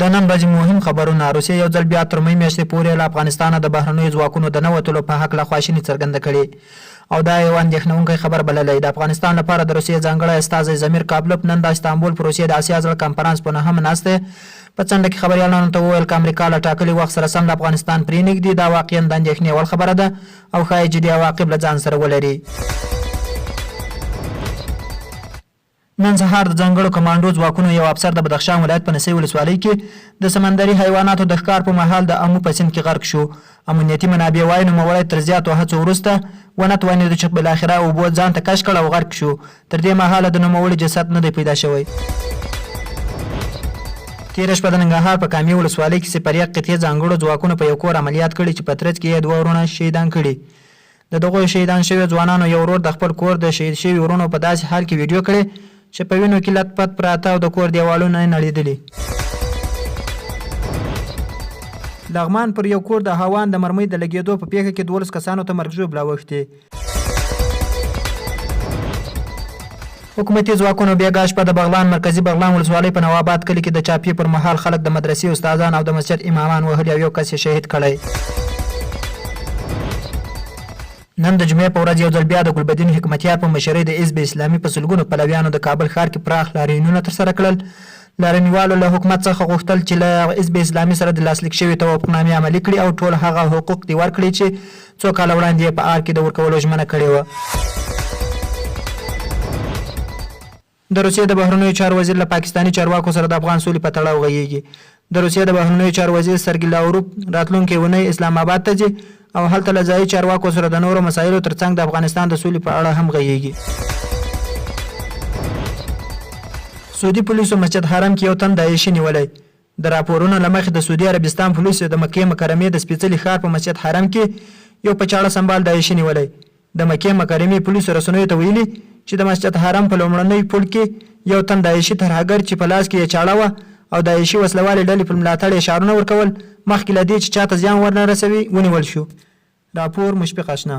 د نن ورځې مهم خبرونه. روسیه یو ځل بیا تر مې میاشتې پورې له افغانستانه د بهرنیو ځواکونو د نوتلو په هکله خواشیني څرګنده کړې او دا یو اندېښنونکی خبر بللی. د افغانستان لپاره د روسیې ځانګړی استازی زمیر کابلوف نن د استانبول په روسیې د آسیا زړه کنفرانس په نهم ناستې په څنډه کې خبریالانو ته وویل که امریکا له ټاکلي وخت سره سم د افغانستان پرېنږدي دا واقعا د اندېښنې وړ خبره ده او ښایي جدي عواقب له ځان سره ولري. نن سهار د ځانګړو کمانډو ځواکونو یو افسر د بدخشان ولایت په نسي ولسوالۍ کې د سمندري حیواناتو د ښکار په مهال د امو په سیند کې غرق شو. امنیتي منابع وایي نوموړی تر زیاتو هڅو وروسته ونه توانېد چې بالاخره اوبو ځان ته کش کړ او غرق شو. تر دې مهاله د نوموړي جسد نه دی پیدا شوی. تېره شپه د ننګرهار په کامې ولسوالۍ کې سپریه قطعې ځانګړو ځواکونو په یو کور عملیات کړي چې په ترڅ کې یې 2 ورونه شهیدان کړي. د دغو شهیدان شوي ځوانانو یو ورور د خپل کور د شهید شوي ورونو په داسې حال کې ویډیو کړی چې په وینو کې لت پت پراته او د کور دیوالونه یې نړېدلي. لغمان پر یو کور د هاوان د مرمۍ د لګېدو په پیښه کې 12 کسانو ته مرګ ژوبله اوښتې. حکومتي ځواکونو بېګا شپه د بغلان مرکزي بغلان ولسوالۍ په نواباد کلي کې د چاپې پر مهال خلک د مدرسې استادان او د مسجد امامان وهلي او یو کس یې شهید کړی. نن د جمعې په ورځ یو ځل بیا د ګلبدین حکمتیار په مشرۍ د حزب اسلامي په سلګونو پلویانو د کابل ښار کې پراخ لاریونونه ترسره کړل. لاریونوالو له حکومت څخه غوښتل چې له حزب اسلامي سره د لاسلیک شوي توافقنامې عملي کړي او ټول هغه حقوق دې ورکړي چې څو کاله وړاندې یې په آر کې د ورکولو ژمنه کړې وه. د روسیې د بهرنیو چارو وزیر له پاکستاني چارواکو سره د افغان سولې په تړاو غږیږي. د روسیې د بهرنیو چارو وزیر سرګي لاوروف راتلونکې اونۍ اسلام آباد ته ځي او هلته له ځایي چارواکو سره د نورو مسایلو ترڅنګ د افغانستان د سولې په اړه هم غږیږي. سعودي پولیسو مسجد حرم کې یو تن داعشي نیولی. د راپورونو له مخې د سعودي عربستان پولیسو د مکې مکرمې د سپېڅلي ښار په مسجد حرم کې یو په چاړه سمبال داعشي نیولی. د مکې مکرمې پولیسو رسنیو ته ویلي چې د مسجد حرم په لومړنۍ پل کې یو تن داعشي ترهګر چې په لاس کې یې چاړه وه او داعشي وسلوالې ډلې پر ملاتړ اشارونه ورکول مخکې له دې چې چاته زیان ورنه رسوي ونیول شو. راپور مشفق آشنا.